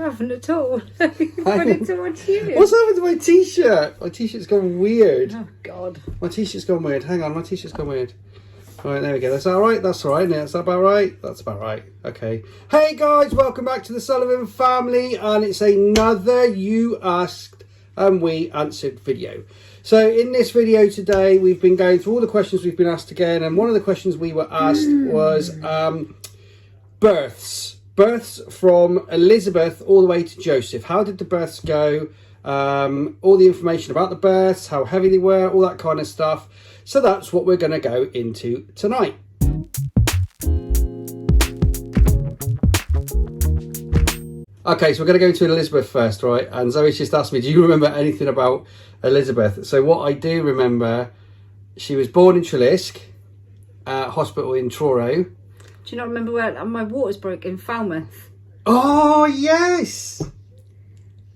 haven't at all. You wanted to watch you. What's happened to my t-shirt? My t-shirt's gone weird. Oh, God. My t-shirt's gone weird. Hang on, my t-shirt's gone weird. All right, there we go. That's all right. That's all right. That's about right. That's about right. Okay. Hey, guys. Welcome back to the Sullivan family. And it's another You Asked and We Answered video. So in this video today, we've been going through all the questions we've been asked again. And one of the questions we were asked was births. Births from Elizabeth all the way to Joseph. How did the births go? All the information about the births, how heavy they were, all that kind of stuff. So that's what we're going to go into tonight. Okay, so we're going to go into Elizabeth first, right? And Zoe's just asked me, do you remember anything about Elizabeth? So what I do remember, she was born in Llysg, hospital in Truro. Do you not remember where my waters broke in Falmouth? Oh, yes!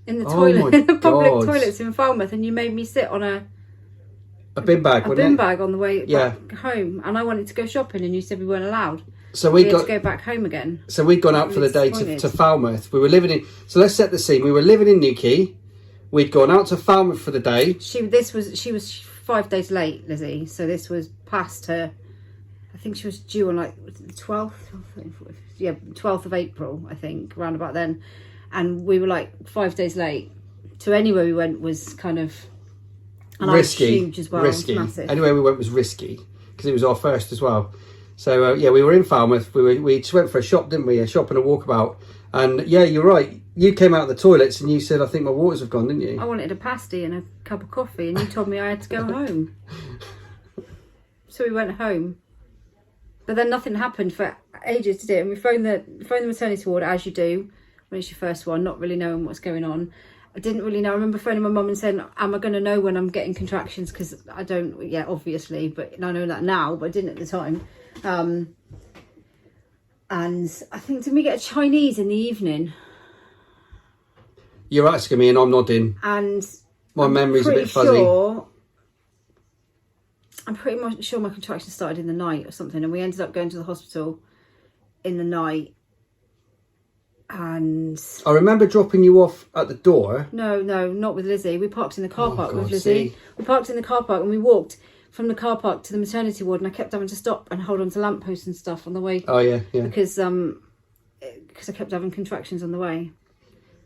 In the toilet, in the public God. toilets in Falmouth, and you made me sit on a bin bag, a wasn't bin it? bag on the way back home, and I wanted to go shopping, and you said we weren't allowed. So we had to go back home again. So we'd gone out for the day to Falmouth. We were living in. So let's set the scene. We were living in Newquay. We'd gone out to Falmouth for the day. She was 5 days late, Lizzie. So this was past her. I think she was due on like the 12th. Yeah, 12th of April, I think, around about then. And we were like 5 days late. So anywhere we went was kind of. And risky. I was huge as well. Risky. Massive. Anywhere we went was risky because it was our first as well. So yeah, we were in Falmouth. We just went for a shop, didn't we? A shop and a walkabout. And yeah, you're right. You came out of the toilets and you said, "I think my waters have gone," didn't you? I wanted a pasty and a cup of coffee, and you told me I had to go home. So we went home, but then nothing happened for ages to do. And we phoned the maternity ward, as you do when it's your first one, not really knowing what's going on. I didn't really know. I remember phoning my mum and saying, "Am I going to know when I'm getting contractions?" Because I don't. Yeah, obviously, but I know that now, but I didn't at the time. And I think, did we get a Chinese in the evening? You're asking me and I'm nodding. And my memory's a bit fuzzy. I'm pretty much sure my contractions started in the night or something, and we ended up going to the hospital in the night. And I remember dropping you off at the door. No, not with Lizzie. We parked in the car park with Lizzie. We parked in the car park and we walked from the car park to the maternity ward, and I kept having to stop and hold on to lampposts and stuff on the way. Oh yeah. Because I kept having contractions on the way.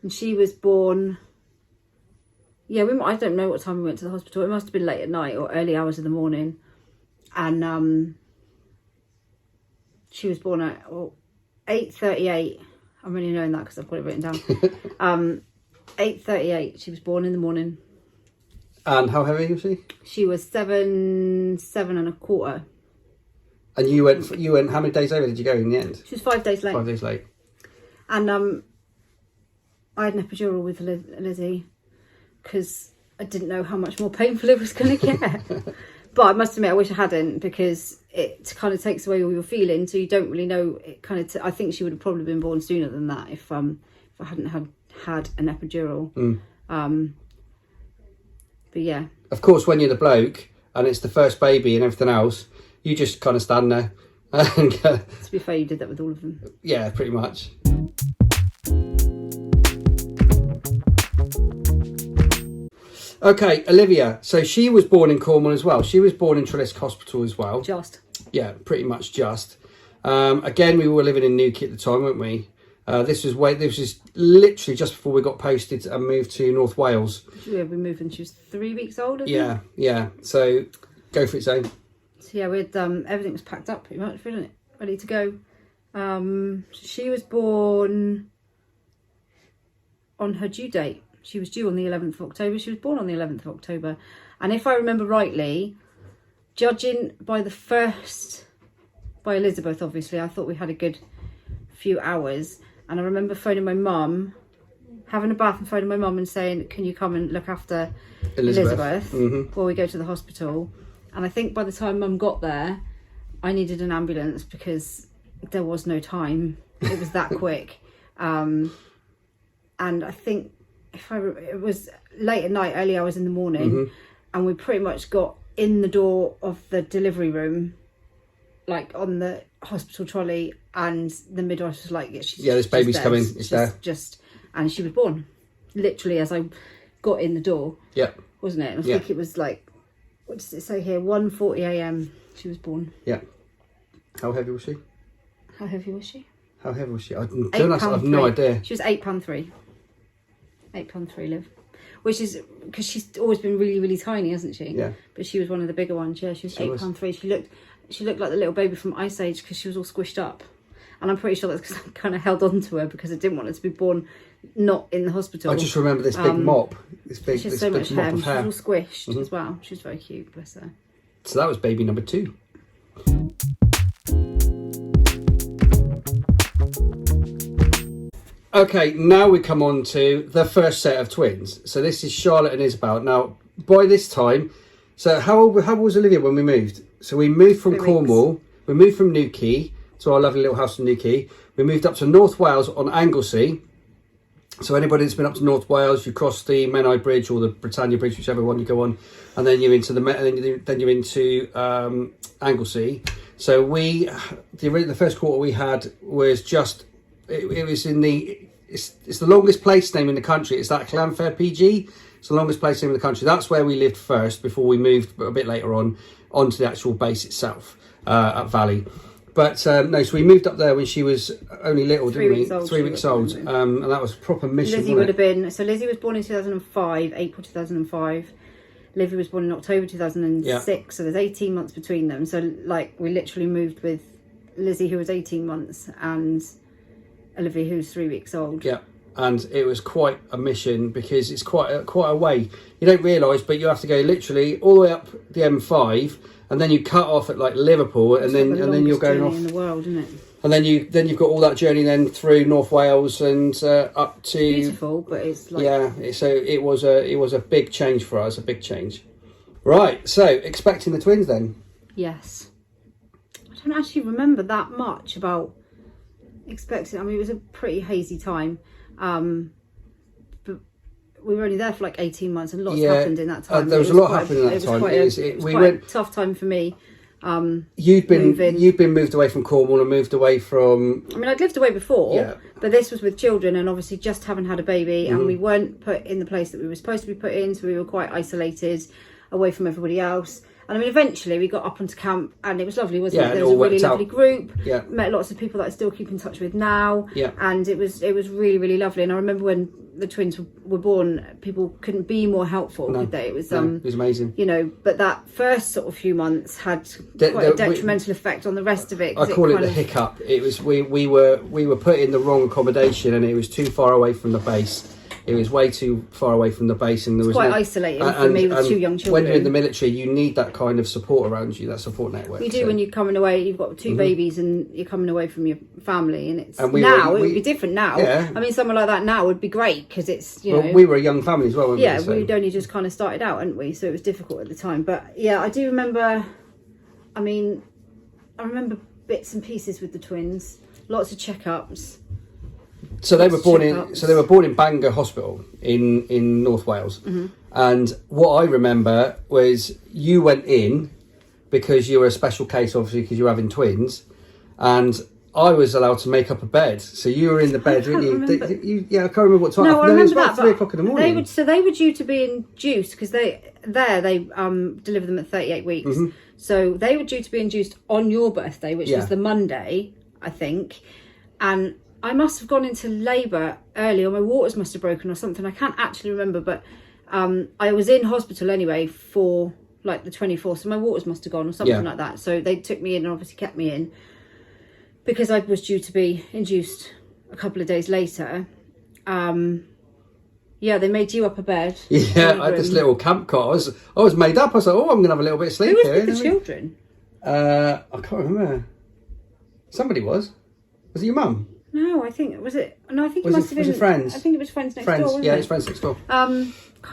And she was born. Yeah, I don't know what time we went to the hospital. It must have been late at night or early hours of the morning. And she was born at 8:38. I'm really knowing that because I've got it written down. 8:38. She was born in the morning. And how heavy was she? She was 7.25. And you went. How many days over did you go in the end? She was 5 days late. 5 days late. And I had an epidural with Lizzie because I didn't know how much more painful it was going to get. But I must admit, I wish I hadn't, because it kind of takes away all your feelings, so you don't really know. It kind of. I think she would have probably been born sooner than that if I hadn't had an epidural. But yeah. Of course, when you're the bloke and it's the first baby and everything else, you just kind of stand there. And, to be fair, you did that with all of them. Yeah, pretty much. Okay, Olivia. So she was born in Cornwall as well. She was born in Llysg Hospital as well. Just. Yeah, pretty much just. Again, we were living in Newquay at the time, weren't we? This was literally just before we got posted and moved to North Wales. Yeah, we moved when she was 3 weeks old. Yeah. So go for it, Zane. So yeah, we'd everything was packed up pretty much, wasn't it? Ready to go. She was born on her due date. She was due on the 11th of October. She was born on the 11th of October. And if I remember rightly, judging by by Elizabeth, obviously, I thought we had a good few hours. And I remember phoning my mum, having a bath and phoning my mum and saying, "Can you come and look after Elizabeth while we go to the hospital?" And I think by the time Mum got there, I needed an ambulance because there was no time. It was that quick. And I think it was late at night, early hours in the morning, and we pretty much got in the door of the delivery room, like on the hospital trolley, and the midwife was like, "Yeah, this baby's coming. It's there." and she was born literally as I got in the door. Yeah. Wasn't it? I think it was like, what does it say here? 1:40 a.m. she was born. Yeah. How heavy was she? How heavy was she? How heavy was she? I have no idea. She was £8.3. £8.3, Liv. Which is because she's always been really, really tiny, hasn't she? Yeah. But she was one of the bigger ones. Yeah, she was £8.3. She looked like the little baby from Ice Age because she was all squished up. And I'm pretty sure that's because I kind of held on to her because I didn't want her to be born not in the hospital. I just remember this big mop. She had so much hair. She was all squished Mm-hmm. as well. She was very cute, bless her. So that was baby number 2. Okay, now we come on to the first set of twins. So this is Charlotte and Isabel. Now, by this time, so how old was Olivia when we moved? So we moved from Cornwall. We moved from Newquay to our lovely little house in Newquay. We moved up to North Wales on Anglesey. So anybody that's been up to North Wales, you cross the Menai Bridge or the Britannia Bridge, whichever one you go on, and then you're into then you're into Anglesey. So the first quarter we had was just. It was in it's the longest place name in the country. It's that Llanfair PG. It's the longest place name in the country. That's where we lived first before we moved a bit later on onto the actual base itself at Valley. But no, so we moved up there when she was only little, didn't we? 3 weeks old. And that was a proper mission. Lizzie would have been, so Lizzie was born in 2005, April 2005. Livy was born in October 2006, so there's 18 months between them. So like we literally moved with Lizzie, who was 18 months, and Olivia, who's 3 weeks old. Yeah, and it was quite a mission because it's quite a way. You don't realise, but you have to go literally all the way up the M5, and then you cut off at like Liverpool, and then you're going off in the world, isn't it? And then you've got all that journey then through North Wales and up to beautiful, but it's like So it was a big change for us, a big change. Right, so expecting the twins then. Yes, I don't actually remember that much about expecting. I mean, it was a pretty hazy time, but we were only there for like 18 months, and lots happened in that time. There was a lot happening in that time. It was quite a tough time for me. You'd been moved away from Cornwall and moved away from. I mean, I'd lived away before, but this was with children, and obviously just having had a baby, and we weren't put in the place that we were supposed to be put in, so we were quite isolated, away from everybody else. And I mean, eventually we got up onto camp, and it was lovely, wasn't it? There was a really lovely group. Yeah. Met lots of people that I still keep in touch with now. Yeah. And it was really, really lovely. And I remember when the twins were born, people couldn't be more helpful, could they? It was amazing. You know, but that first sort of few months had quite a detrimental effect on the rest of it. I call it the hiccup. It was we were put in the wrong accommodation, and it was too far away from the base. It was way too far away from the base, and there was quite isolating for me with 2 young children. When you're in the military, you need that kind of support around you, that support network. You do when you're coming away. You've got 2 babies, and you're coming away from your family, and it's it would be different now. Yeah. I mean, somewhere like that now would be great because it's you know. We were a young family as well, weren't we? Yeah, we'd only just kind of started out, hadn't we? So it was difficult at the time. But yeah, I do remember. I mean, I remember bits and pieces with the twins. Lots of checkups. So they were born in Bangor Hospital in North Wales, and what I remember was you went in because you were a special case, obviously because you're having twins, and I was allowed to make up a bed. So you were in the bed, weren't you? I can't remember what time. No, I remember it was that. about 3 o'clock in the morning. They were due to be induced because they deliver them at 38 weeks. So they were due to be induced on your birthday, which was the Monday, I think, and I must have gone into labour early, or my waters must have broken or something. I can't actually remember, but I was in hospital anyway for like the 24th, so my waters must have gone or something like that. So they took me in and obviously kept me in because I was due to be induced a couple of days later. They made you up a bed. Yeah, I had this little camp cot. I was made up. I was like, I'm going to have a little bit of sleep here. Who was with the children? I can't remember. Somebody was. Was it your mum? No, I think it must have been. Was it friends? I think it was friends next door. Wasn't it's friends next door.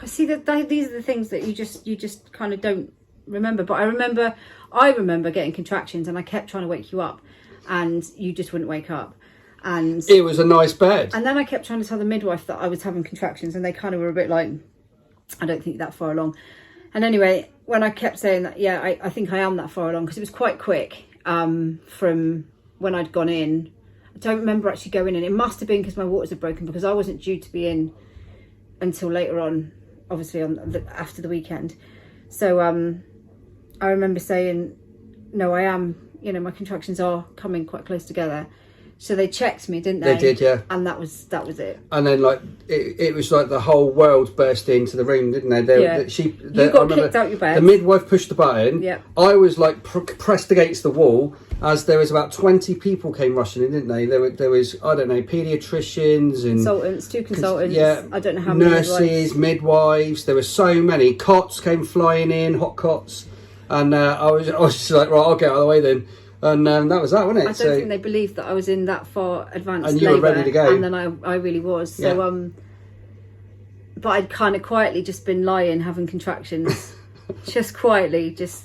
See that these are the things that you just kind of don't remember. But I remember getting contractions, and I kept trying to wake you up, and you just wouldn't wake up. And it was a nice bed. And then I kept trying to tell the midwife that I was having contractions, and they kind of were a bit like, I don't think that far along. And anyway, when I kept saying that, I think I am that far along, because it was quite quick from when I'd gone in. I don't remember actually going in. It must have been because my waters had broken, because I wasn't due to be in until later on, obviously after the weekend. So I remember saying, no, I am, you know, my contractions are coming quite close together. So they checked me, didn't they? They did, yeah. And that was it. And then, like, it was like the whole world burst into the room, didn't they? You got kicked out your bed. The midwife pushed the button. Yeah. I was like pressed against the wall as there was about 20 people came rushing in, didn't they? There was, I don't know, paediatricians and consultants, 2 consultants. Yeah. I don't know how many nurses, midwives. There were so many. Cots came flying in, hot cots, and I was just like, right, I'll get out of the way then. And that was that, wasn't it? I don't think they believed that I was in that far advanced and you labour, were ready to go. and then I really was. So but I'd kind of quietly just been lying, having contractions, just quietly, just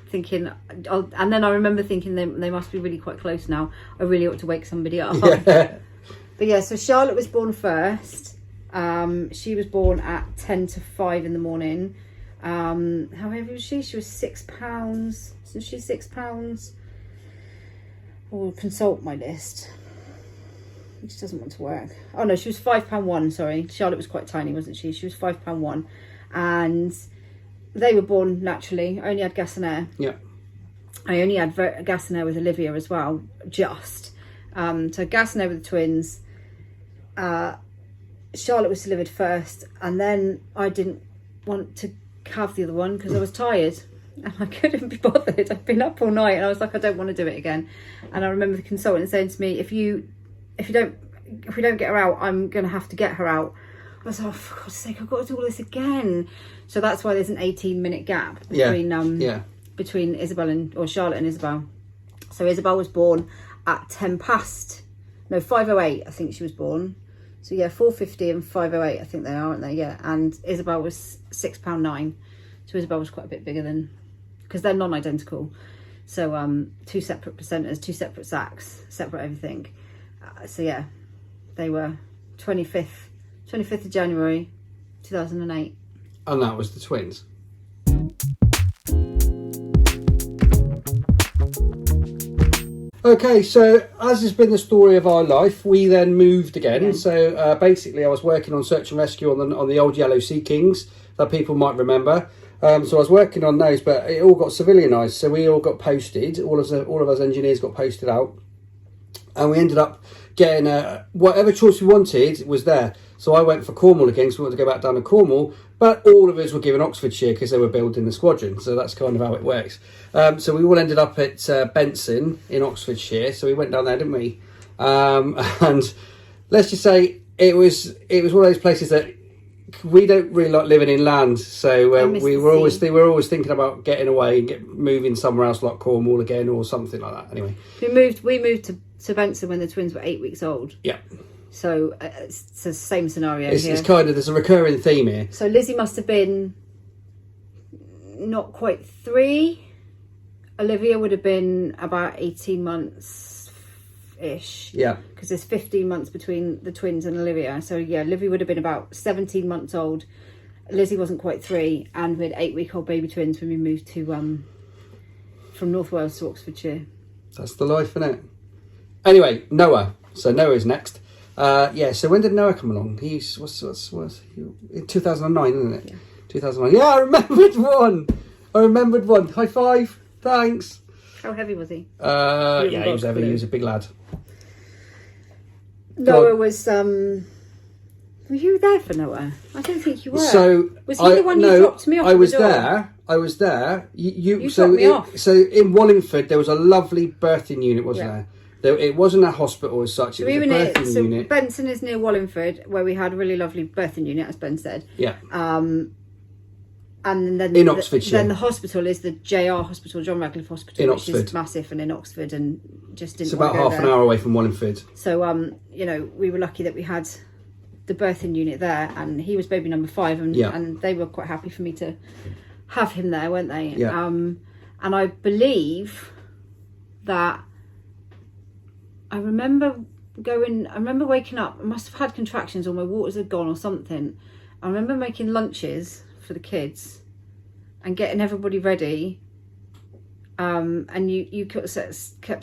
thinking. And then I remember thinking they must be really quite close now. I really ought to wake somebody up. Yeah. But yeah, so Charlotte was born first. She was born at 10 to 5 in the morning. How heavy was she? She was £6. So she's £6. Or consult my list, which doesn't want to work. Oh no, she was £5.1. Sorry, Charlotte was quite tiny, wasn't she? She was £5.1, and they were born naturally. I only had gas and air. Yeah. I only had gas and air with Olivia as well, just. So gas and air with the twins. Charlotte was delivered first, and then I didn't want to have the other one because I was tired. And I couldn't be bothered. I'd been up all night and I was like, I don't want to do it again. And I remember the consultant saying to me, if we don't get her out, I'm going to have to get her out. I was like, oh, for God's sake, I've got to do all this again. So that's why there's an 18-minute gap between Charlotte and Isabel. So Isabel was born at 5:08, I think she was born. So yeah, 4:50 and 5:08, I think they are, aren't they? Yeah. And Isabel was £6.9. So Isabel was quite a bit bigger than, because they're non-identical. So 2 separate placentas, 2 separate sacs, separate everything. So yeah, they were 25th of January 2008. And that was the twins. Okay, so as has been the story of our life, we then moved again. Yeah. So basically I was working on search and rescue on the old yellow Sea Kings that people might remember. So I was working on those, but it all got civilianised. So we all got posted. All of us engineers got posted out, and we ended up getting whatever choice we wanted was there. So I went for Cornwall again, because we wanted to go back down to Cornwall. But all of us were given Oxfordshire because they were building the squadron. So that's kind of how it works. So we all ended up at Benson in Oxfordshire. So we went down there, didn't we? And let's just say it was one of those places that we don't really like living inland, so we were always thinking about getting away and moving somewhere else, like Cornwall again or something like that. Anyway, we moved to Benson when the twins were 8 weeks old. Yeah. So it's the same scenario here. It's kind of, there's a recurring theme here. So Lizzie must have been not quite 3. Olivia would have been about 18 months-ish. Yeah. Because there's 15 months between the twins and Olivia. So yeah, Olivia would have been about 17 months old. Lizzie wasn't quite 3. And we had 8-week-old baby twins when we moved to from North Wales to Oxfordshire. That's the life, isn't it? Anyway, Noah. So Noah's next. So when did Noah come along? He's what's in 2009, isn't it? Yeah. 2009. Yeah, I remembered one. High five. Thanks. How heavy was he? He was heavy. He was a big lad. Noah was. Were you there for Noah? I don't think you were. So was he the one you dropped me off? I was there. You dropped me off. So in Wallingford, there was a lovely birthing unit, wasn't there? It wasn't a hospital as such. It was a birthing unit. Benson is near Wallingford, where we had a really lovely birthing unit, as Ben said. Yeah. And then in Oxfordshire. Then the hospital is the JR Hospital, John Radcliffe Hospital, which is massive and in Oxford, and just didn't. It's about half an hour away from Wallingford. So we were lucky that we had the birthing unit there, and he was baby number 5, and they were quite happy for me to have him there, weren't they? Yeah. And I believe that. I remember waking up, I must have had contractions or my waters had gone or something. I remember making lunches for the kids and getting everybody ready And you kept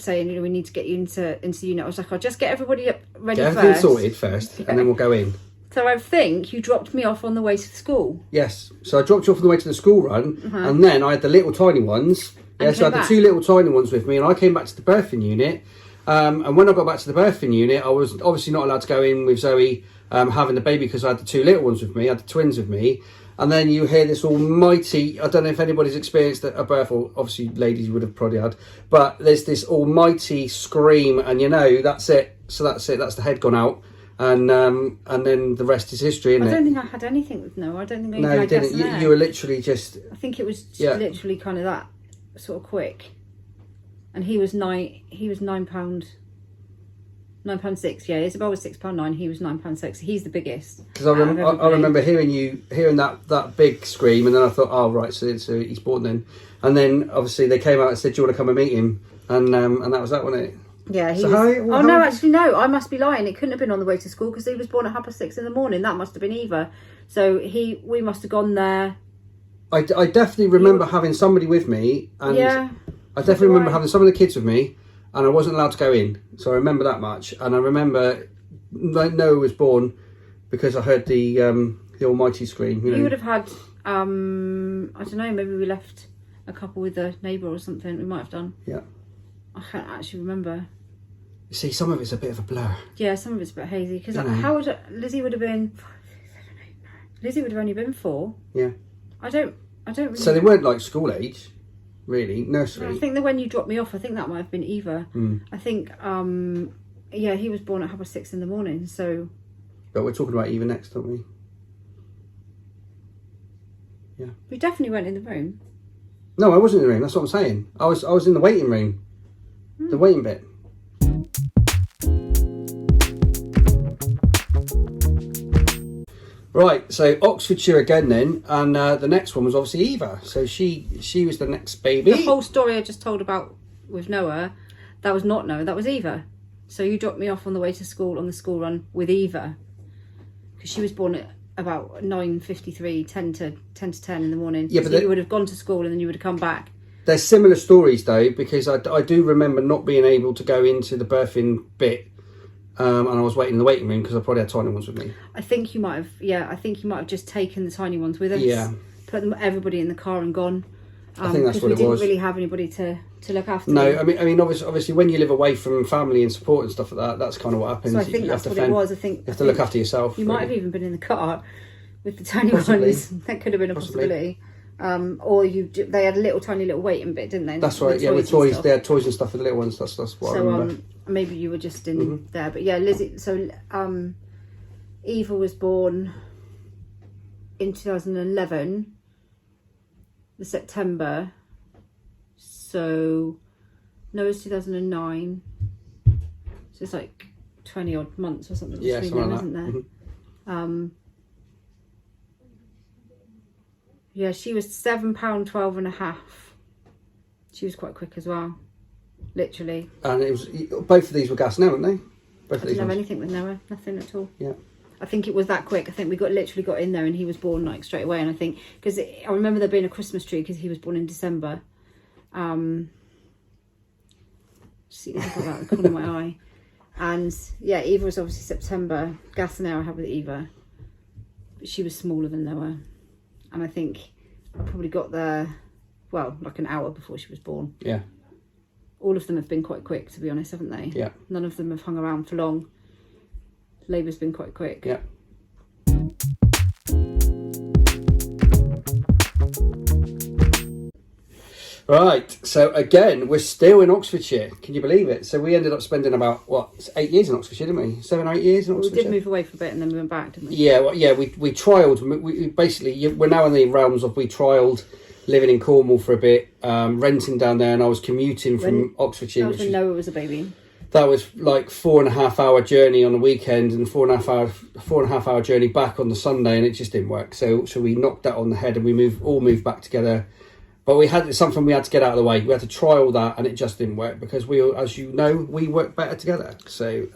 saying, you know, we need to get you into the unit. I was like, I'll just get everybody up ready Get first. everything sorted first, and then we'll go in. So I think you dropped me off on the way to the school. Yes. So I dropped you off on the way to the school run, and then I had the little tiny ones. Yeah, so I had the 2 little tiny ones with me, and I came back to the birthing unit. And when I got back to the birthing unit, I was obviously not allowed to go in with Zoe having the baby because I had the 2 little ones with me. I had the twins with me. And then you hear this almighty, I don't know if anybody's experienced a birth, or obviously ladies you would have probably had, but there's this almighty scream, and you know, that's it. So that's it, that's the head gone out. And then the rest is history, isn't it? I don't think I had anything with Noah. I don't think I even No, you had didn't. gas. You were literally just... I think it was just literally kind of that sort of quick. And he was £9.6. Yeah, Isabel was £6.9. He was £9.6. He's the biggest. Because I remember hearing that big scream, and then I thought, oh right, so he's born then. And then obviously they came out and said, do you want to come and meet him? And that was that, wasn't it? Yeah. No, actually no, I must be lying. It couldn't have been on the way to school because he was born at 6:30 in the morning. That must have been Eva. So we must have gone there. I definitely remember having somebody with me, and I definitely remember having some of the kids with me, and I wasn't allowed to go in. So I remember that much, and I remember Noah was born because I heard the almighty scream. You know, you would have had I don't know. Maybe we left a couple with a neighbour or something. We might have done. Yeah. I can't actually remember. You see, some of it's a bit of a blur. Yeah, some of it's a bit hazy because Lizzie would have been. Lizzie would have only been 4. Yeah. I don't really. So they weren't like school age, really, nursery. I think that when you dropped me off, I think that might have been Eva. I think, he was born at 6:30 in the morning. So. But we're talking about Eva next, aren't we? Yeah. We definitely weren't in the room. No, I wasn't in the room. That's what I'm saying. I was in the waiting room, the waiting bit. Right, so Oxfordshire again then, and the next one was obviously Eva. So she was the next baby. The whole story I just told about with Noah, that was not Noah, that was Eva. So you dropped me off on the way to school on the school run with Eva, because she was born at about 9:53, 10 to 10 in the morning. Yeah, but so you would have gone to school and then you would have come back. There's similar stories though, because I do remember not being able to go into the birthing bit. And I was waiting in the waiting room because I probably had tiny ones with me. I think you might have, I think you might have just taken the tiny ones with us. Yeah. Put everybody in the car and gone. I think that's what it was. We didn't really have anybody to look after. No, I mean, obviously, when you live away from family and support and stuff like that, that's kind of what happens. So I think that's what it was. I think you have to look after yourself. You might have even been in the car with the tiny ones. That could have been a possibility. Or they had a little tiny little waiting bit, didn't they? That's right. Yeah, with toys. They had toys and stuff for the little ones. That's what I remember. Maybe you were just in there, but yeah, Lizzie. So Eva was born in 2011, the September. So Noah's 2009. So it's like 20 odd months or something. Yeah, between them, isn't there? Yeah, she was £7.12.5. She was quite quick as well, literally. And it was both of these were gas now, weren't they? Both I didn't have anything with Noah, nothing at all. Yeah. I think it was that quick. I think we literally got in there and he was born like straight away. And I think because I remember there being a Christmas tree because he was born in December. See, this is like the corner of my eye. And yeah, Eva was obviously September. Gas and air I had with Eva, but she was smaller than Noah. And I think I probably got there, well, like an hour before she was born. Yeah. All of them have been quite quick, to be honest, haven't they? Yeah. None of them have hung around for long. Labour's been quite quick. Yeah. Right, so again, we're still in Oxfordshire. Can you believe it? So we ended up spending about, 8 years in Oxfordshire, didn't we? 7 or 8 years in Oxfordshire? We did move away for a bit and then we went back, didn't we? Yeah, we trialled. We basically, we're now in the realms of we trialled living in Cornwall for a bit, renting down there, and I was commuting from Oxfordshire. That was when Noah was a baby. That was like 4.5 hour journey on the weekend and 4.5 hour journey back on the Sunday, and it just didn't work. So we knocked that on the head and we all moved back together. But it's something we had to get out of the way. We had to try all that, and it just didn't work because as you know, we work better together. So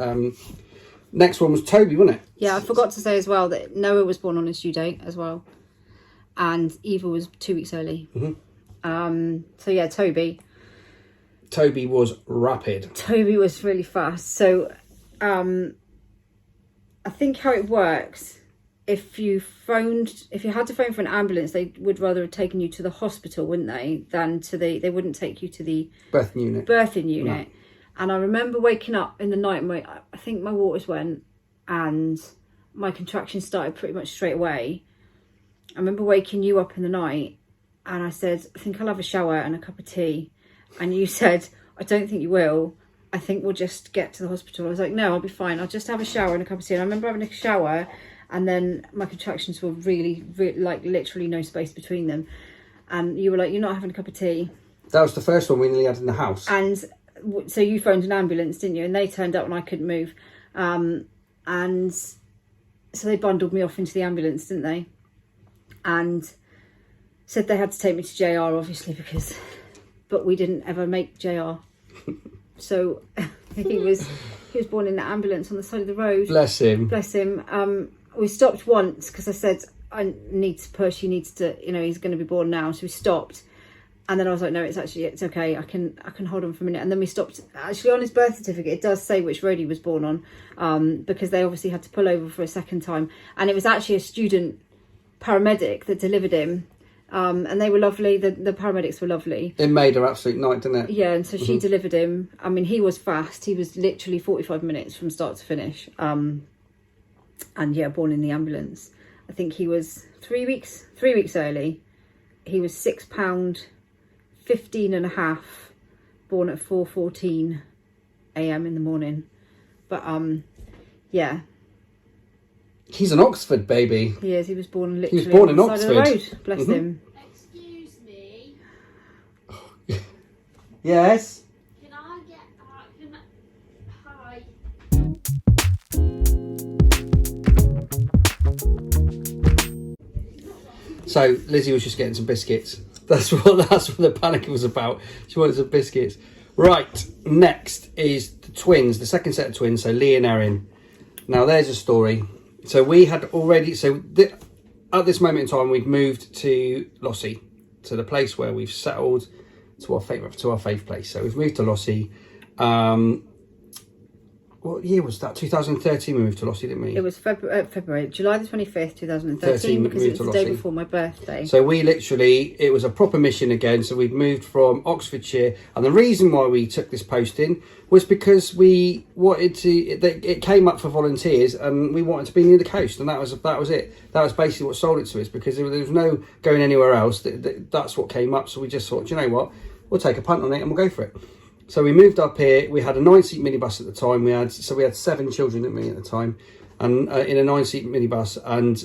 next one was Toby, wasn't it? Yeah, I forgot to say as well that Noah was born on his due date as well, and Eva was 2 weeks early. So yeah, Toby. Toby was rapid. Toby was really fast. So I think how it works, if you had to phone for an ambulance, they would rather have taken you to the hospital, wouldn't they, than they wouldn't take you to the birthing unit. No. And I remember waking up in the night, and I think my waters went, and my contractions started pretty much straight away. I remember waking you up in the night, and I said, I think I'll have a shower and a cup of tea. And you said, I don't think you will. I think we'll just get to the hospital. I was like, no, I'll be fine. I'll just have a shower and a cup of tea. And I remember having a shower, and then my contractions were really, like, literally no space between them. And you were like, you're not having a cup of tea. That was the first one we nearly had in the house. And so you phoned an ambulance, didn't you? And they turned up and I couldn't move. And so they bundled me off into the ambulance, didn't they? And said they had to take me to JR, obviously, but we didn't ever make JR. So I think he was born in the ambulance on the side of the road. Bless him. We stopped once because I said, I need to push, he needs to, he's going to be born now. So we stopped. And then I was like, no, it's okay. I can hold on for a minute. And then we stopped. Actually, on his birth certificate, it does say which road he was born on, because they obviously had to pull over for a second time. And it was actually a student paramedic that delivered him. And they were lovely. The paramedics were lovely. It made her absolute night, didn't it? Yeah, and so she delivered him. I mean, he was fast. He was literally 45 minutes from start to finish. And yeah, born in the ambulance. I think he was 3 weeks early. He was £6, 15 and a half, born at 4:14 a.m. in the morning. But yeah. He's an Oxford baby. He is. He was born literally in on the Oxford. side of the road. Bless him. Excuse me. Yes. Can I get hi? So Lizzie was just getting some biscuits. That's what the panic was about. She wanted some biscuits. Right. Next is the twins, the second set of twins. So Lee and Erin. Now there's a story. So we had already, at this moment in time, we've moved to Lossie, to the place where we've settled to our faith place. So we've moved to Lossie. What year was that? 2013 we moved to Lossie, didn't we? It was February, July the 25th, 2013, because it was the day before my birthday. So it was a proper mission again. So we'd moved from Oxfordshire. And the reason why we took this posting was because we wanted to, it came up for volunteers and we wanted to be near the coast. And that was it. That was basically what sold it to us, because there was no going anywhere else. That's what came up. So we just thought, you know what, we'll take a punt on it and we'll go for it. So we moved up here. We had a 9-seat minibus at the time. We had 7 children at me at the time, and in a 9-seat minibus. And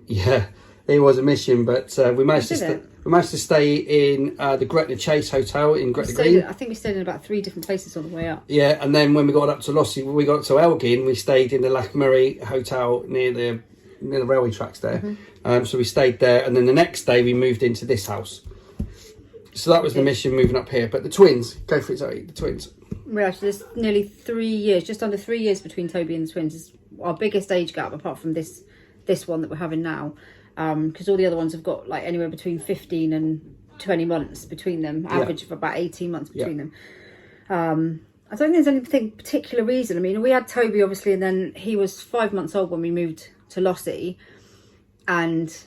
yeah, it was a mission, but we managed to stay in the Gretna Chase Hotel in Gretna Green. I think we stayed in about 3 different places on the way up. Yeah, and then when we got up to Lossie, when we got to Elgin, we stayed in the Moray Hotel near the railway tracks there. So we stayed there, and then the next day we moved into this house. So that was the mission, moving up here. But the twins, go for it, Zoe, the twins. Well, there's nearly 3 years, just under 3 years between Toby and the twins. It's our biggest age gap, apart from this one that we're having now. Because all the other ones have got like anywhere between 15 and 20 months between them, average of about 18 months between them. I don't think there's any particular reason. I mean, we had Toby, obviously, and then he was 5 months old when we moved to Lossie. And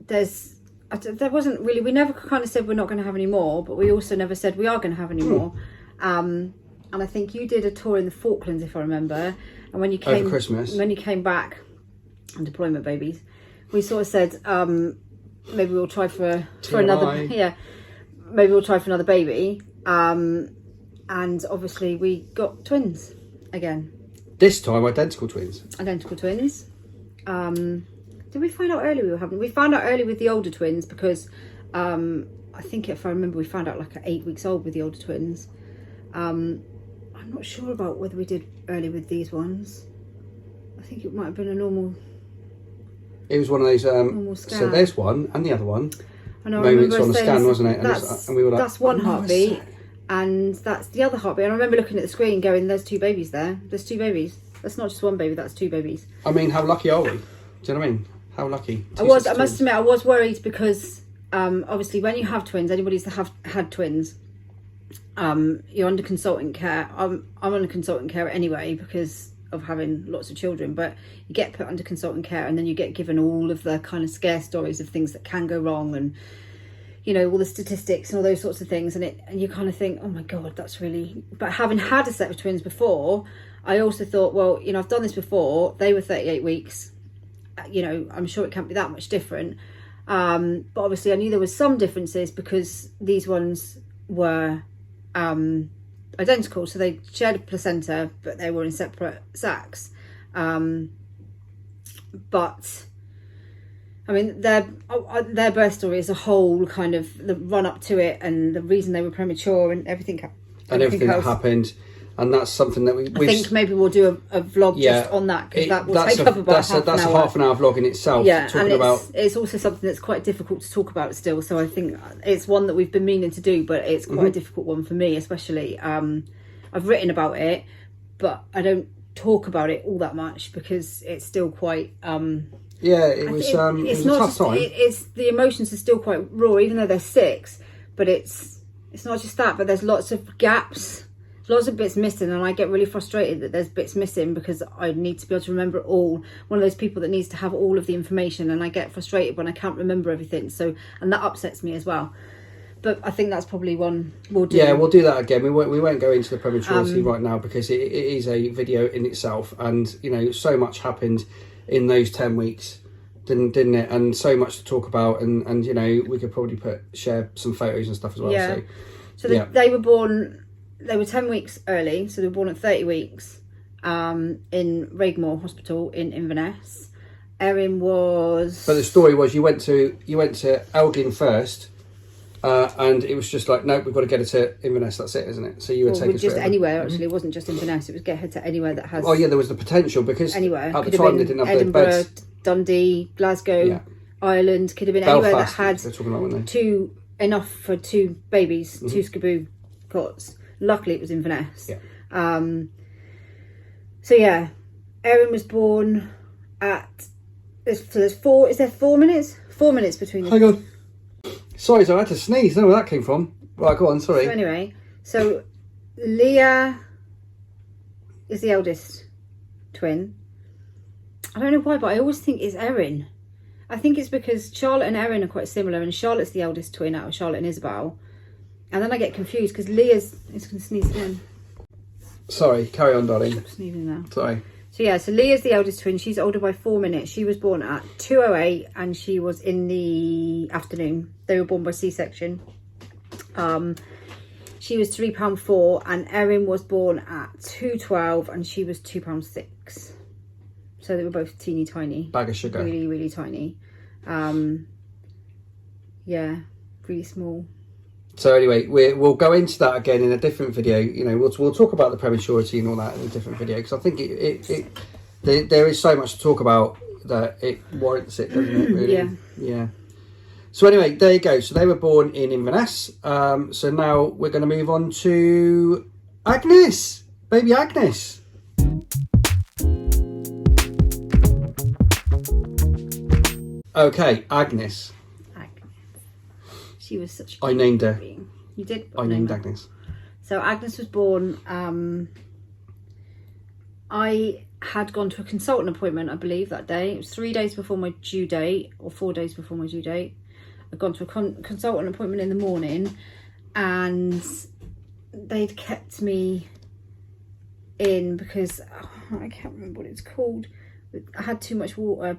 there wasn't really, we never kind of said we're not going to have any more, but we also never said we are going to have any more. And I think you did a tour in the Falklands, if I remember. And when you came over Christmas, when you came back, on deployment babies, we sort of said maybe we'll try for another. Yeah, maybe we'll try for another baby. And obviously we got twins again. This time identical twins. Identical twins. Did we find out early we were having? We found out early with the older twins because I think, if I remember, we found out like at 8 weeks old with the older twins. I'm not sure about whether we did early with these ones. I think it might have been a normal. It was one of those. Normal scan. So there's one, and the other one. I know. Moments on the scan, wasn't it? And we were like, that's one heartbeat, and that's the other heartbeat. And I remember looking at the screen, going, "There's 2 babies there. There's 2 babies. That's not just one baby. That's 2 babies." I mean, how lucky are we? Do you know what I mean? How lucky? I must admit, I was worried because obviously when you have twins, anybody who's had twins, you're under consultant care. I'm under consultant care anyway because of having lots of children, but you get put under consultant care and then you get given all of the kind of scare stories of things that can go wrong, and you know, all the statistics and all those sorts of things, and you kind of think, oh my god, that's really. But having had a set of twins before, I also thought, well, you know, I've done this before. They were 38 weeks, you know, I'm sure it can't be that much different. But obviously I knew there was some differences because these ones were identical, so they shared a placenta but they were in separate sacs. But I mean, their birth story as a whole, kind of the run up to it and the reason they were premature and everything that happened, and that's something that I think maybe we'll do a vlog just on that, because that will take up about half an hour. That's a half an hour vlog in itself. Yeah, talking and about it's also something that's quite difficult to talk about still. So I think it's one that we've been meaning to do, but it's quite a difficult one for me, especially. I've written about it, but I don't talk about it all that much because it's still quite. It was a tough time. It's the emotions are still quite raw, even though they're 6. But it's not just that, but there's lots of gaps. Lots of bits missing, and I get really frustrated that there's bits missing because I need to be able to remember it all. One of those people that needs to have all of the information, and I get frustrated when I can't remember everything. So, and that upsets me as well. But I think that's probably one we'll do. Yeah, we'll do that again. We won't go into the prematurity right now because it is a video in itself, and you know, so much happened in those 10 weeks, didn't it? And so much to talk about, and you know, we could probably share some photos and stuff as well. Yeah. So they were born. They were 10 weeks early, so they were born at 30 weeks in Regmore Hospital in Inverness. Erin was. But the story was you went to Elgin first, and it was just like, no, we've got to get her to Inverness. That's it, isn't it? So you were taking just anywhere. Actually, it wasn't just Inverness. It was get her to anywhere that has. Oh yeah, there was the potential because anywhere at the time they didn't have Edinburgh, the beds. Dundee, Glasgow, Ireland. Could have been anywhere that had enough for 2 babies, 2 𝙵𝙵 cots. Luckily it was Inverness. So yeah, Erin was born at there's 4 minutes? 4 minutes between them. Hang on, sorry, I had to sneeze. I don't know where that came from. Right, go on, sorry. So anyway, so Leah is the eldest twin. I don't know why, but I always think it's Erin. I think it's because Charlotte and Erin are quite similar, and Charlotte's the eldest twin out of Charlotte and Isabel. And then I get confused because Leah's. It's going to sneeze again. Sorry, carry on, darling. Stop sneezing now. Sorry. So yeah, so Leah's the eldest twin. She's older by 4 minutes. She was born at 2:08 and she was in the afternoon. They were born by C-section. She was £3.4 and Erin was born at 2:12 and she was £2.6. So they were both teeny tiny. Bag of sugar. Really, really tiny. Yeah, really small. So anyway, we'll go into that again in a different video. You know, we'll talk about the prematurity and all that in a different video because I think there is so much to talk about that it warrants it, doesn't it? Really? Yeah. So anyway, there you go. So they were born in Inverness. So now we're going to move on to Agnes, baby Agnes. Okay, Agnes. She was such. I named her. You did. I named Agnes. So Agnes was born. I had gone to a consultant appointment, I believe, that day. It was 3 days before my due date, or 4 days before my due date. I'd gone to a consultant appointment in the morning, and they'd kept me in because I can't remember what it's called. I had too much water,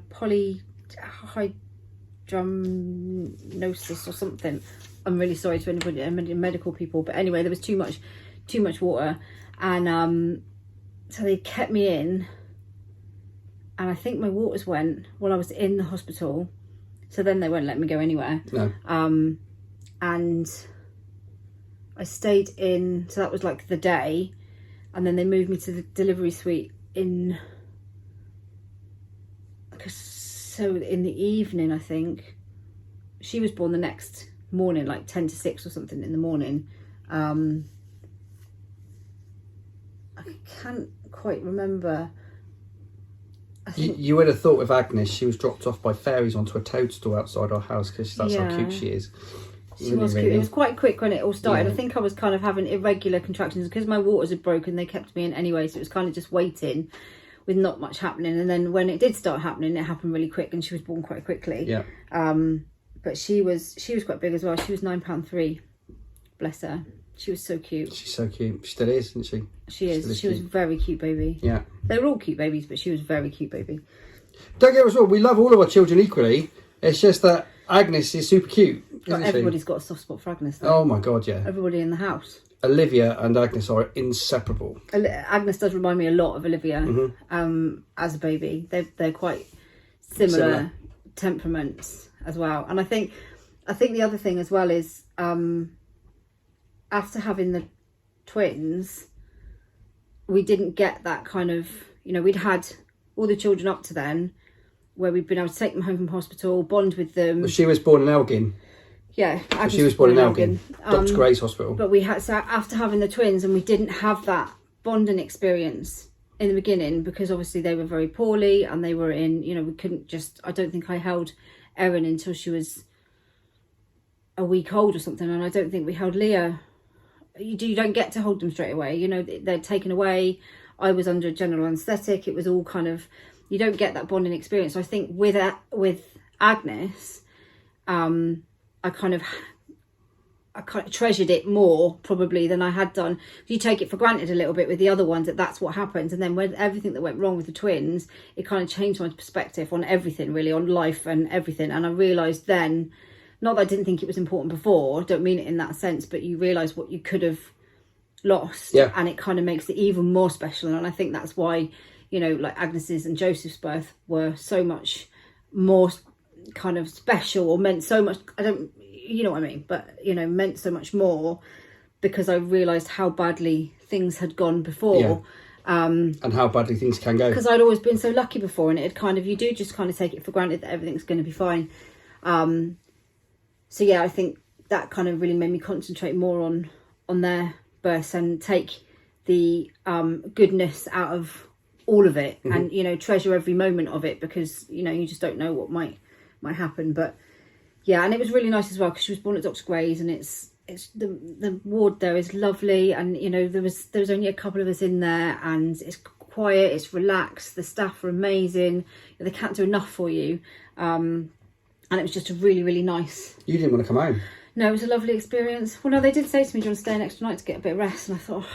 hydramnosis or something. I'm really sorry to anybody, medical people, but anyway, there was too much water, and so they kept me in, and I think my waters went while I was in the hospital, so then they won't let me go anywhere. No. And I stayed in, so that was like the day, and then they moved me to the delivery suite in the evening. I think she was born the next morning, like 10 to 6 or something in the morning. I can't quite remember. You would have thought with Agnes, she was dropped off by fairies onto a toadstool outside our house because that's how cute she is. She was cute. It was quite quick when it all started. I think I was kind of having irregular contractions because my waters had broken. They kept me in anyway, so it was kind of just waiting with not much happening. And then when it did start happening, it happened really quick, and she was born quite quickly. Yeah. But she was quite big as well. She was £9.3. Bless her. She was so cute. She's so cute. She still is, isn't she? She is. She was a very cute baby. Yeah. They were all cute babies, but she was a very cute baby. Don't get us wrong, we love all of our children equally. It's just that Agnes is super cute. Everybody's got a soft spot for Agnes, though. Oh my God, yeah. Everybody in the house. Olivia and Agnes are inseparable. Agnes does remind me a lot of Olivia as a baby. They're quite similar temperaments as well. And I think the other thing as well is after having the twins, we didn't get that kind of, we'd had all the children up to then where we'd been able to take them home from hospital, bond with them. Well, she was born in Elgin. Yeah, Agnes she was born in Elgin. 𝙵𝚁𝙴𝙷 Hospital. But so after having the twins, and we didn't have that bonding experience in the beginning because obviously they were very poorly and they were in, we couldn't just, I don't think I held Erin until she was a week old or something, and I don't think we held Leah. You don't get to hold them straight away. They're taken away. I was under general anaesthetic. It was all kind of, you don't get that bonding experience. So I think with Agnes, I kind of treasured it more probably than I had done. You take it for granted a little bit with the other ones that's what happens, and then when everything that went wrong with the twins, it kind of changed my perspective on everything, really, on life and everything. And I realised then, not that I didn't think it was important before, don't mean it in that sense, but you realise what you could have lost, and it kind of makes it even more special. And I think that's why, like Agnes's and Joseph's birth were so much more kind of special, or meant so much, you know what I mean, but meant so much more because I realised how badly things had gone before. And how badly things can go. Because I'd always been so lucky before, and it had kind of, you do just kind of take it for granted that everything's going to be fine. So yeah, I think that kind of really made me concentrate more on their births and take the goodness out of all of it, and treasure every moment of it, because you just don't know what might happen. But yeah, and it was really nice as well because she was born at Dr. Gray's, and it's the ward there is lovely, and there was only a couple of us in there, and it's quiet, it's relaxed, the staff are amazing, they can't do enough for you, and it was just a really, really nice. You didn't want to come home? No, it was a lovely experience. Well, no, they did say to me, do you want to stay an extra night to get a bit of rest? And I thought,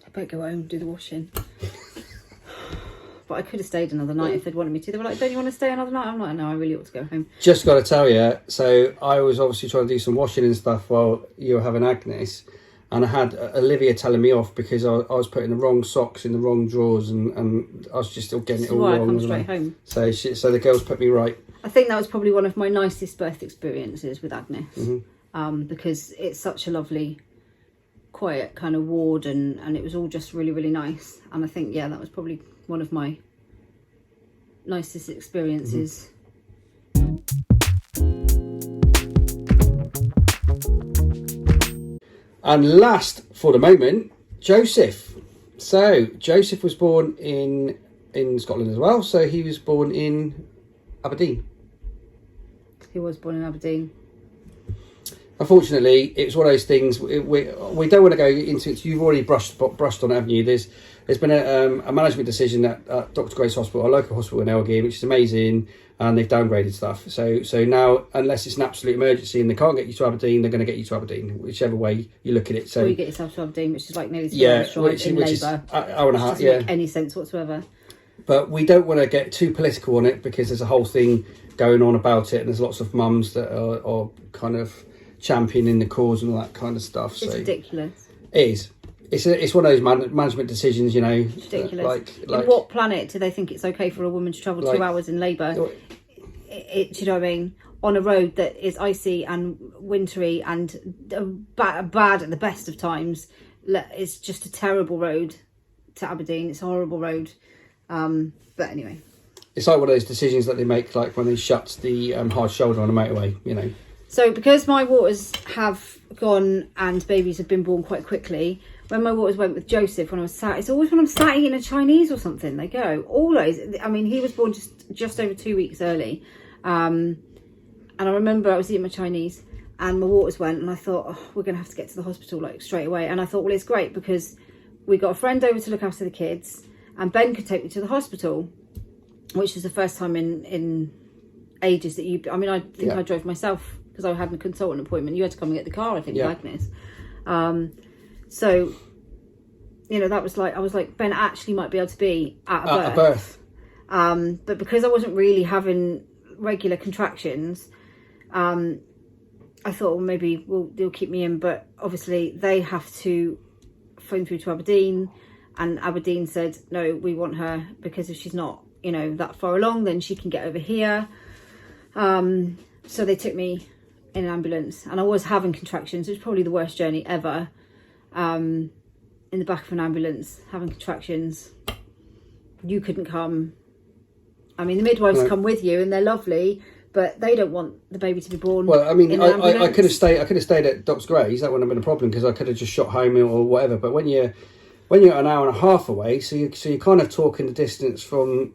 I better go home and do the washing. But I could have stayed another night if they'd wanted me to. They were like, don't you want to stay another night? I'm like, no, I really ought to go home. Just got to tell you, so I was obviously trying to do some washing and stuff while you were having Agnes, and I had Olivia telling me off because I was putting the wrong socks in the wrong drawers, and I was just still getting it all wrong. That's why I come straight home. So the girls put me right. I think that was probably one of my nicest birth experiences with Agnes, because it's such a lovely, quiet kind of ward, and it was all just really, really nice. And I think, yeah, that was probably one of my nicest experiences. And last for the moment, Joseph. So Joseph was born in Scotland as well. So he was born in Aberdeen. He was born in Aberdeen. Unfortunately, it's one of those things. We don't want to go into it. You've already brushed on it, haven't you? There's been a management decision at Dr. Gray's Hospital, a local hospital in Elgin, which is amazing, and they've downgraded stuff. So now, unless it's an absolute emergency and they can't get you to Aberdeen, they're going to get you to Aberdeen, whichever way you look at it. So or you get yourself to Aberdeen, which is like nearly 2 hours drive in labour. Hour and a half. Doesn't make any sense whatsoever. But we don't want to get too political on it because there's a whole thing going on about it, and there's lots of mums that are kind of championing the cause and all that kind of stuff. It's ridiculous. It is. It's one of those management decisions, It's ridiculous. Like, in what planet do they think it's okay for a woman to travel 2 hours in labour? Do you know what I mean? On a road that is icy and wintry and bad at the best of times. It's just a terrible road to Aberdeen. It's a horrible road. But anyway. It's like one of those decisions that they make, like when they shut the hard shoulder on a motorway, So because my waters have gone and babies have been born quite quickly, when my waters went with Joseph, when I was sat, it's always when I'm sat eating a Chinese or something, they go. Always. I mean, he was born just over 2 weeks early. And I remember I was eating my Chinese and my waters went, and I thought, oh, we're going to have to get to the hospital like straight away. And I thought, well, it's great because we got a friend over to look after the kids, and Ben could take me to the hospital, which was the first time in ages that you, I mean, I think I drove myself because I had a consultant appointment. You had to come and get the car, I think, with Agnes. So, you know, that was like, I was like, Ben actually might be able to be at a birth. But because I wasn't really having regular contractions, I thought, well, maybe they'll keep me in. But obviously they have to phone through to Aberdeen, and Aberdeen said, no, we want her because if she's not, you know, that far along, then she can get over here. So they took me in an ambulance, and I was having contractions. It was probably the worst journey ever. In the back of an ambulance, having contractions. You couldn't come. I mean, the midwives come with you, and they're lovely, but they don't want the baby to be born. Well, I mean, I could have stayed. I could have stayed at 𝙵𝚁𝙵𝙵. That wouldn't have been a problem because I could have just shot home or whatever. But when you're an hour and a half away, so you're kind of talking the distance from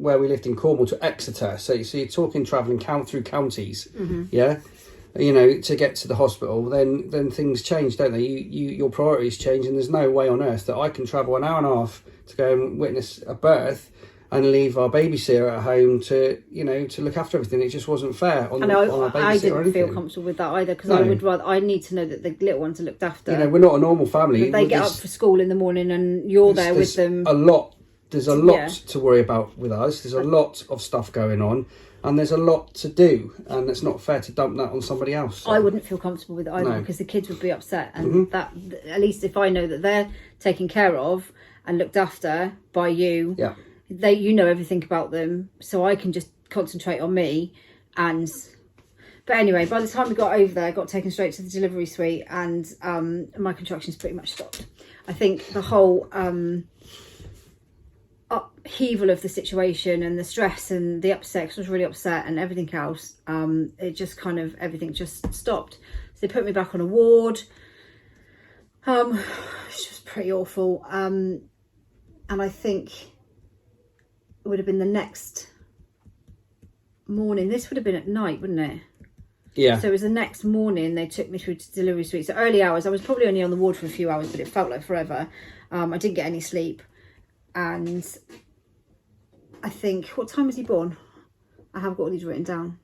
where we lived in Cornwall to Exeter. So you're talking travelling through counties, you know, to get to the hospital. Then things change, don't they? Your priorities change, and there's no way on earth that I can travel an hour and a half to go and witness a birth and leave our babysitter at home to, you know, to look after everything. It just wasn't fair on our babysitter. I didn't feel comfortable with that either, because I need to know that the little ones are looked after. You know, we're not a normal family. They get up for school in the morning and you're there with them. There's a lot to worry about with us. There's a lot of stuff going on, and there's a lot to do, and it's not fair to dump that on somebody else. So. I wouldn't feel comfortable with it either, because the kids would be upset, and that, at least if I know that they're taken care of and looked after by you, you know everything about them, so I can just concentrate on me. But anyway, by the time we got over there, I got taken straight to the delivery suite, and my contractions pretty much stopped. I think the whole upheaval of the situation and the stress and the upset, 'cause I was really upset, and everything else, it just kind of, everything just stopped. So they put me back on a ward, which was pretty awful. And I think it would have been the next morning. This would have been at night, wouldn't it? Yeah. So it was the next morning they took me through to delivery suite. So early hours, I was probably only on the ward for a few hours, but it felt like forever. I didn't get any sleep. And I think, what time was he born? I have got all these written down.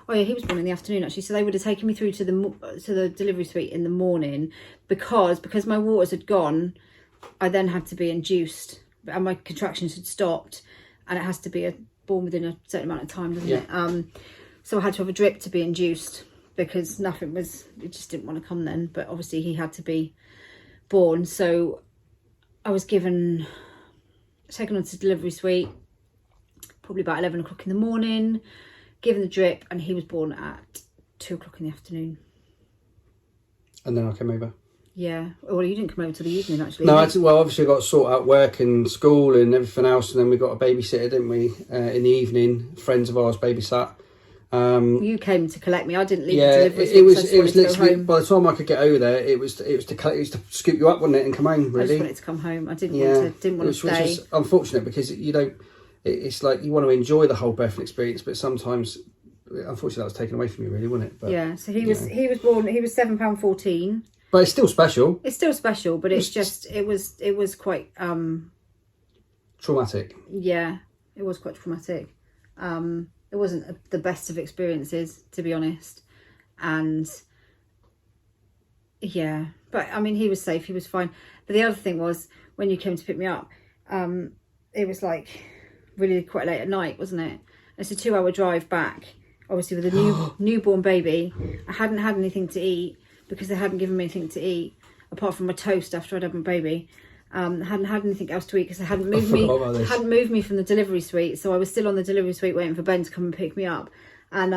Oh yeah, he was born in the afternoon actually. So they would have taken me through to the delivery suite in the morning, because my waters had gone. I then had to be induced, and my contractions had stopped, and it has to be born within a certain amount of time, doesn't it? So I had to have a drip to be induced, because it just didn't want to come then. But obviously he had to be born. So I was taken onto the delivery suite, probably about 11 o'clock in the morning, given the drip, and he was born at 2 o'clock in the afternoon. And then I came over. Yeah. Well, you didn't come over till the evening, actually. No, obviously I got to sort out work and school and everything else, and then we got a babysitter, didn't we, in the evening. Friends of ours babysat. You came to collect me. I didn't leave the delivery suite. It was literally, by the time I could get over there, it was to scoop you up, wasn't it, and come home, really. I just wanted to come home. I didn't want to stay. Which is unfortunate, because you don't, it's like you want to enjoy the whole birthing experience, but sometimes, unfortunately, that was taken away from you, really, wasn't it? But, yeah, so he was born, he was £7.14. But it's still special. It's still special, but it's just, it was quite... traumatic. Yeah, it was quite traumatic. It wasn't the best of experiences, to be honest. And yeah, but I mean, he was safe, he was fine. But the other thing was, when you came to pick me up, it was like really quite late at night, wasn't it? It's a 2-hour drive back, obviously with a newborn baby. I hadn't had anything to eat, because they hadn't given me anything to eat apart from my toast after I'd had my baby. Hadn't had anything else to eat, because they hadn't moved me from the delivery suite. So I was still on the delivery suite waiting for Ben to come and pick me up. And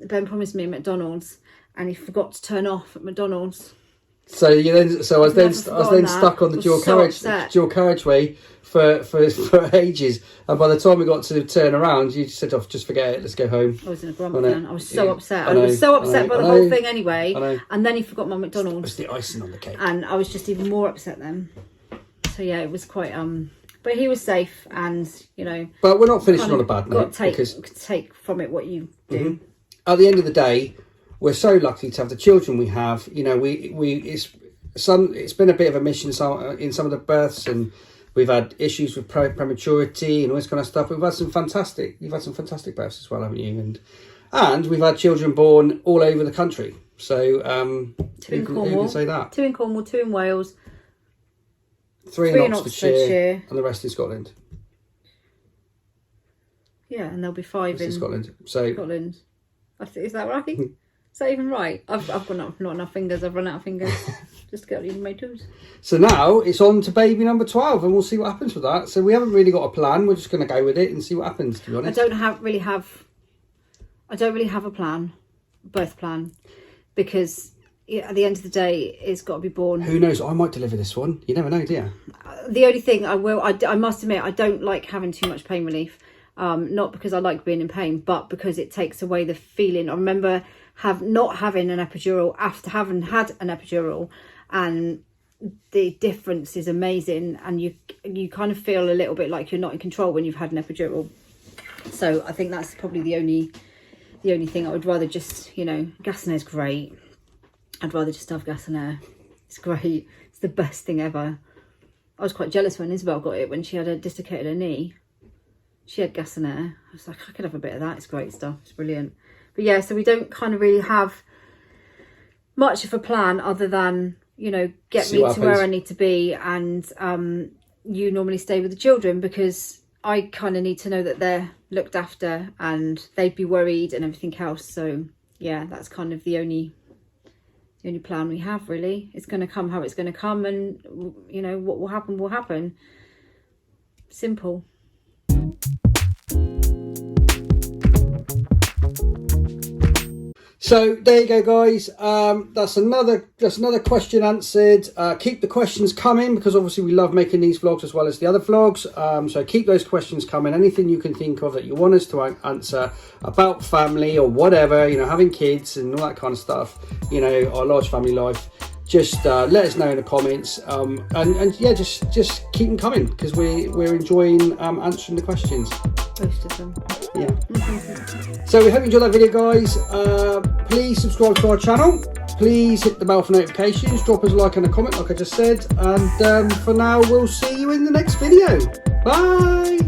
Ben promised me a McDonald's, and he forgot to turn off at McDonald's. So I was then stuck on the dual carriageway for ages. And by the time we got to turn around, you just said, "Oh, just forget it. Let's go home." I was in a grump then. I was so upset. I was so upset by the whole thing anyway. And then he forgot my McDonald's. It was the icing on the cake. And I was just even more upset then. So yeah, it was quite but he was safe, and you know. But we're not finishing on a bad note, take from it what you do. At the end of the day, we're so lucky to have the children we have. You know, it's been a bit of a mission in some of the births, and we've had issues with prematurity and all this kind of stuff. You've had some fantastic births as well, haven't you? And we've had children born all over the country. So two in Cornwall, who can say that? 2 in Cornwall, 2 in Wales, 3 in Oxfordshire, and the rest in Scotland. Yeah, and there'll be 5 in Scotland. So Scotland. Is that right? Is that even right? I've got not enough fingers. I've run out of fingers. Just got even my toes. So now it's on to baby number 12, and we'll see what happens with that. So we haven't really got a plan. We're just going to go with it and see what happens. To be honest, I don't really have a plan, birth plan, because at the end of the day, it's got to be born. Who knows? I might deliver this one. You never know, do you? The only thing I must admit, I don't like having too much pain relief. Not because I like being in pain, but because it takes away the feeling. I remember not having an epidural after having had an epidural, and the difference is amazing, and you kind of feel a little bit like you're not in control when you've had an epidural. So I think that's probably the only thing. I would rather just, you know, 𝙵𝙴𝙵𝙸 is great. I'd rather just have 𝙵𝙴𝙵. It's great. It's the best thing ever. I was quite jealous when Isabel got it, when she had dislocated her knee. She had 𝙵𝙴𝙵. I was like, I could have a bit of that. It's great stuff. It's brilliant. But yeah, so we don't kind of really have much of a plan other than, you know, get me to where I need to be, and you normally stay with the children, because I kind of need to know that they're looked after and they'd be worried and everything else. So yeah, that's kind of the only plan we have, really. It's going to come how it's going to come, and you know, what will happen will happen. Simple. So there you go, guys. That's another question answered. Keep the questions coming, because obviously we love making these vlogs as well as the other vlogs. So keep those questions coming. Anything you can think of that you want us to answer about family or whatever, you know, having kids and all that kind of stuff, you know, our large family life. Just let us know in the comments, and yeah, just keep them coming, because we're enjoying answering the questions. Most of them. Yeah. So we hope you enjoyed that video, guys. Please subscribe to our channel. Please hit the bell for notifications. Drop us a like and a comment, like I just said. And for now, we'll see you in the next video. Bye.